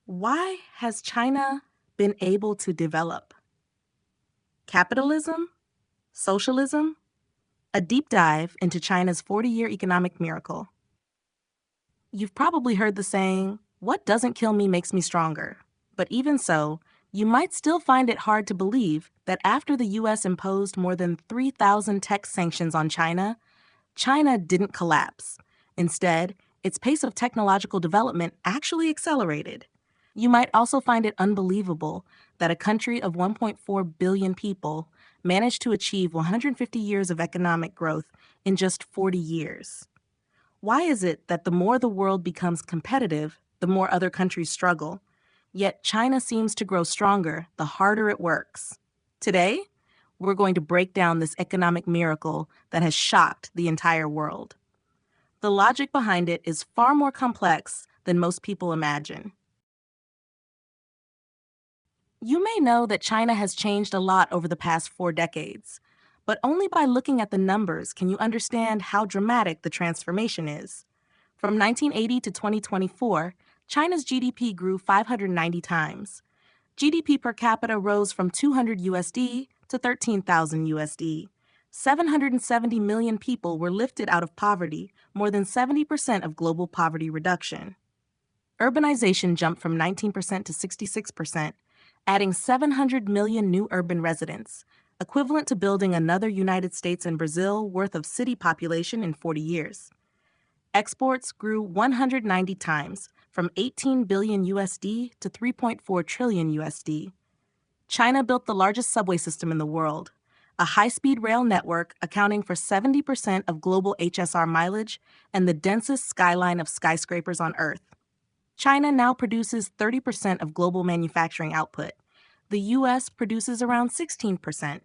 Why has China been able to develop? Capitalism? Socialism? A deep dive into China's 40-year economic miracle. You've probably heard the saying, "What doesn't kill me makes me stronger." But even so, you might still find it hard to believe that after the US imposed more than 3,000 tech sanctions on China, China didn't collapse. Instead, its pace of technological development actually accelerated. You might also find it unbelievable that a country of 1.4 billion people managed to achieve 150 years of economic growth in just 40 years. Why is it that the more the world becomes competitive, the more other countries struggle? Yet China seems to grow stronger the harder it works. Today, we're going to break down this economic miracle that has shocked the entire world. The logic behind it is far more complex than most people imagine. You may know that China has changed a lot over the past 4 decades, but only by looking at the numbers can you understand how dramatic the transformation is. From 1980 to 2024, China's GDP grew 590 times. GDP per capita rose from 200 USD to 13,000 USD. 770 million people were lifted out of poverty, more than 70% of global poverty reduction. Urbanization jumped from 19% to 66%, adding 700 million new urban residents, equivalent to building another United States and Brazil worth of city population in 40 years. Exports grew 190 times, from 18 billion USD to 3.4 trillion USD. China built the largest subway system in the world, a high-speed rail network accounting for 70% of global HSR mileage and the densest skyline of skyscrapers on Earth. China now produces 30% of global manufacturing output. The US produces around 16%.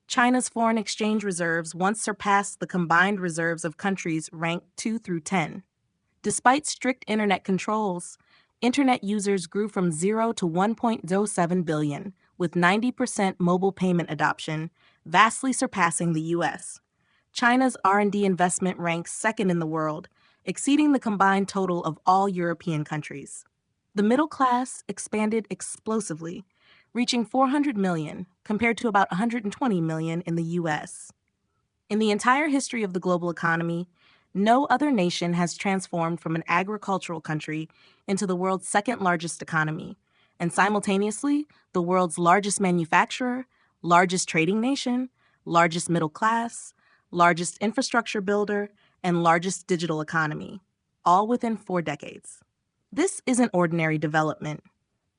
China's foreign exchange reserves once surpassed the combined reserves of countries ranked 2 through 10. Despite strict internet controls, internet users grew from 0 to 1.07 billion, with 90% mobile payment adoption, vastly surpassing the US. China's R&D investment ranks second in the world, exceeding the combined total of all European countries. The middle class expanded explosively, reaching 400 million compared to about 120 million in the US. In the entire history of the global economy, no other nation has transformed from an agricultural country into the world's second largest economy, and simultaneously, the world's largest manufacturer, largest trading nation, largest middle class, largest infrastructure builder, and largest digital economy, all within 4 decades. This isn't ordinary development.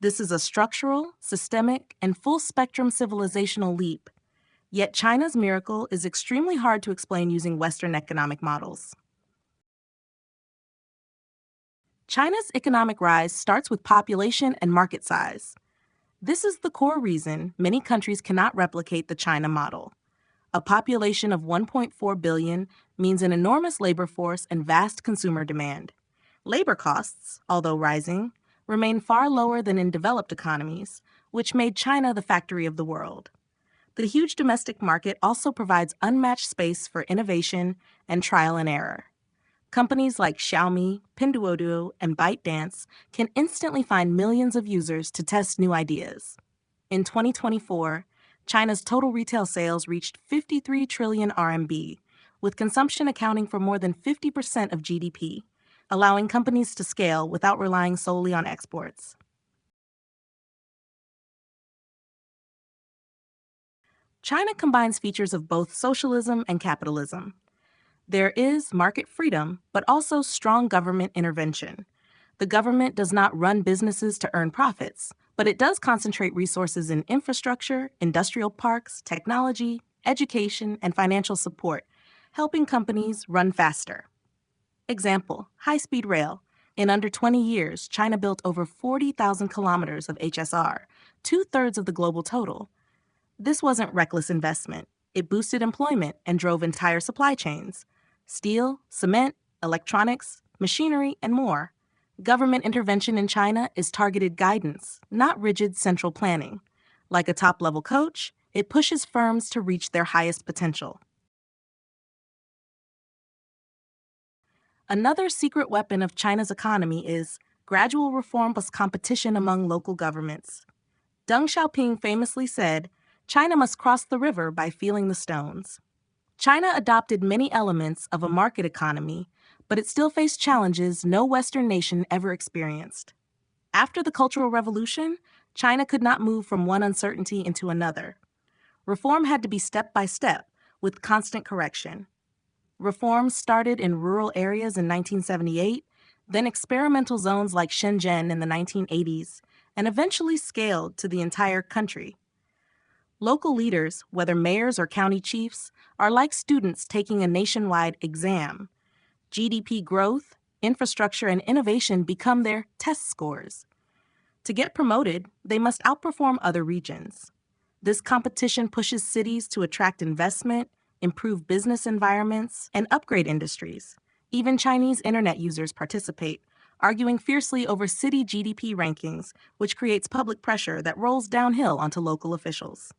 This is a structural, systemic, and full-spectrum civilizational leap. Yet China's miracle is extremely hard to explain using Western economic models. China's economic rise starts with population and market size. This is the core reason many countries cannot replicate the China model. A population of 1.4 billion means an enormous labor force and vast consumer demand. Labor costs, although rising, remain far lower than in developed economies, which made China the factory of the world. The huge domestic market also provides unmatched space for innovation and trial and error. Companies like Xiaomi, Pinduoduo, and ByteDance can instantly find millions of users to test new ideas. In 2024, China's total retail sales reached 53 trillion RMB, with consumption accounting for more than 50% of GDP, allowing companies to scale without relying solely on exports. China combines features of both socialism and capitalism. There is market freedom, but also strong government intervention. The government does not run businesses to earn profits, but it does concentrate resources in infrastructure, industrial parks, technology, education, and financial support, helping companies run faster. Example, high-speed rail. In under 20 years, China built over 40,000 kilometers of HSR, two-thirds of the global total. This wasn't reckless investment. It boosted employment and drove entire supply chains. Steel, cement, electronics, machinery, and more. Government intervention in China is targeted guidance, not rigid central planning. Like a top-level coach, it pushes firms to reach their highest potential. Another secret weapon of China's economy is Gradual reform plus competition among local governments. Deng Xiaoping famously said, China must cross the river by feeling the stones. China adopted many elements of a market economy, but it still faced challenges no Western nation ever experienced. After the Cultural Revolution, China could not move from one uncertainty into another. Reform had to be step by step, with constant correction. Reforms started in rural areas in 1978, then experimental zones like Shenzhen in the 1980s, and eventually scaled to the entire country. Local leaders, whether mayors or county chiefs, are like students taking a nationwide exam. GDP growth, infrastructure, and innovation become their test scores. To get promoted, they must outperform other regions. This competition pushes cities to attract investment, improve business environments, and upgrade industries. Even Chinese internet users participate, arguing fiercely over city GDP rankings, which creates public pressure that rolls downhill onto local officials.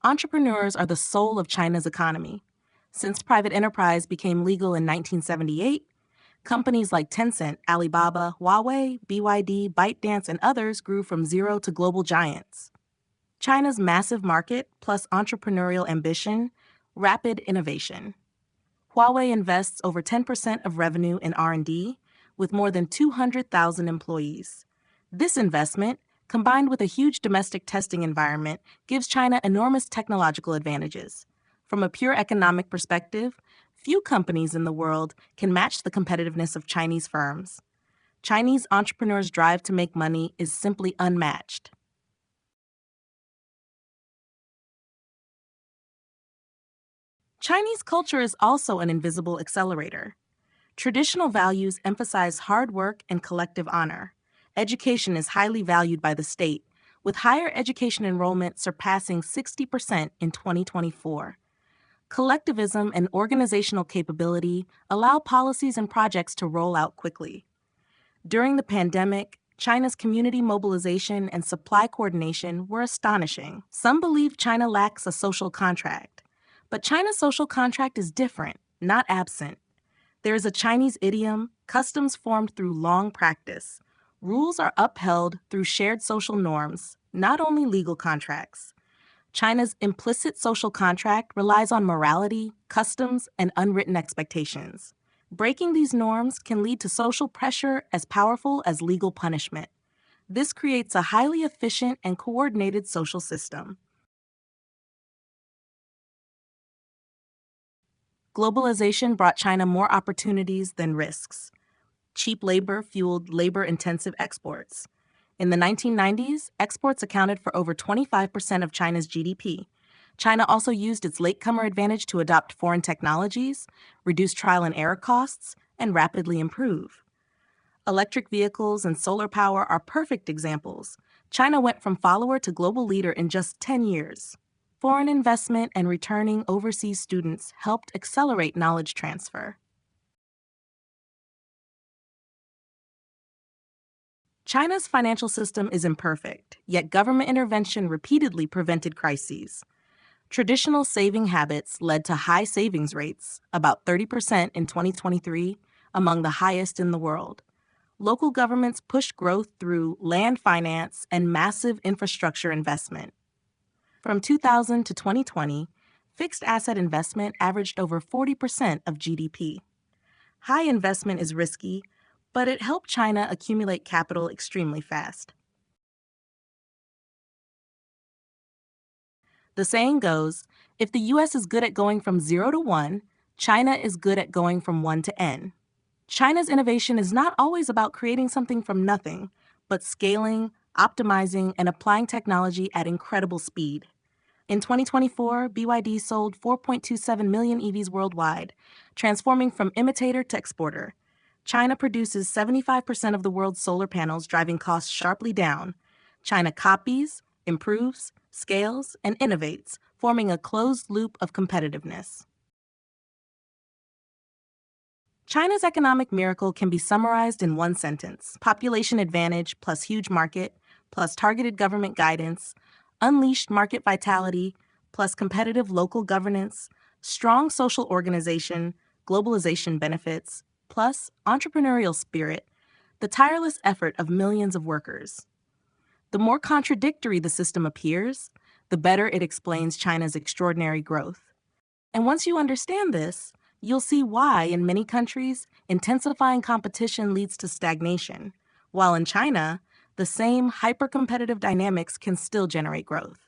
Entrepreneurs are the soul of China's economy. Since private enterprise became legal in 1978, companies like Tencent, Alibaba, Huawei, BYD, ByteDance, and others grew from zero to global giants. China's massive market plus entrepreneurial ambition, rapid innovation. Huawei invests over 10% of revenue in R&D with more than 200,000 employees. This investment, combined with a huge domestic testing environment, gives China enormous technological advantages. From a pure economic perspective, few companies in the world can match the competitiveness of Chinese firms. Chinese entrepreneurs' drive to make money is simply unmatched. Chinese culture is also an invisible accelerator. Traditional values emphasize hard work and collective honor. Education is highly valued by the state, with higher education enrollment surpassing 60% in 2024. Collectivism and organizational capability allow policies and projects to roll out quickly. During the pandemic, China's community mobilization and supply coordination were astonishing. Some believe China lacks a social contract, but China's social contract is different, not absent. There is a Chinese idiom, customs formed through long practice. Rules are upheld through shared social norms, not only legal contracts. China's implicit social contract relies on morality, customs, and unwritten expectations. Breaking these norms can lead to social pressure as powerful as legal punishment. This creates a highly efficient and coordinated social system. Globalization brought China more opportunities than risks. Cheap labor fueled labor-intensive exports. In the 1990s, exports accounted for over 25% of China's GDP. China also used its latecomer advantage to adopt foreign technologies, reduce trial and error costs, and rapidly improve. Electric vehicles and solar power are perfect examples. China went from follower to global leader in just 10 years. Foreign investment and returning overseas students helped accelerate knowledge transfer. China's financial system is imperfect, yet government intervention repeatedly prevented crises. Traditional saving habits led to high savings rates, about 30% in 2023, among the highest in the world. Local governments pushed growth through land finance and massive infrastructure investment. From 2000 to 2020, fixed asset investment averaged over 40% of GDP. High investment is risky, but it helped China accumulate capital extremely fast. The saying goes, if the US is good at going from 0 to 1, China is good at going from 1 to N. China's innovation is not always about creating something from nothing, but scaling, optimizing, and applying technology at incredible speed. In 2024, BYD sold 4.27 million EVs worldwide, transforming from imitator to exporter. China produces 75% of the world's solar panels, driving costs sharply down. China copies, improves, scales, and innovates, forming a closed loop of competitiveness. China's economic miracle can be summarized in one sentence: population advantage plus huge market plus targeted government guidance, unleashed market vitality plus competitive local governance, strong social organization globalization benefits, plus entrepreneurial spirit, the tireless effort of millions of workers. The more contradictory the system appears, the better it explains China's extraordinary growth. And once you understand this, you'll see why, in many countries, intensifying competition leads to stagnation, while in China, the same hyper competitive dynamics can still generate growth.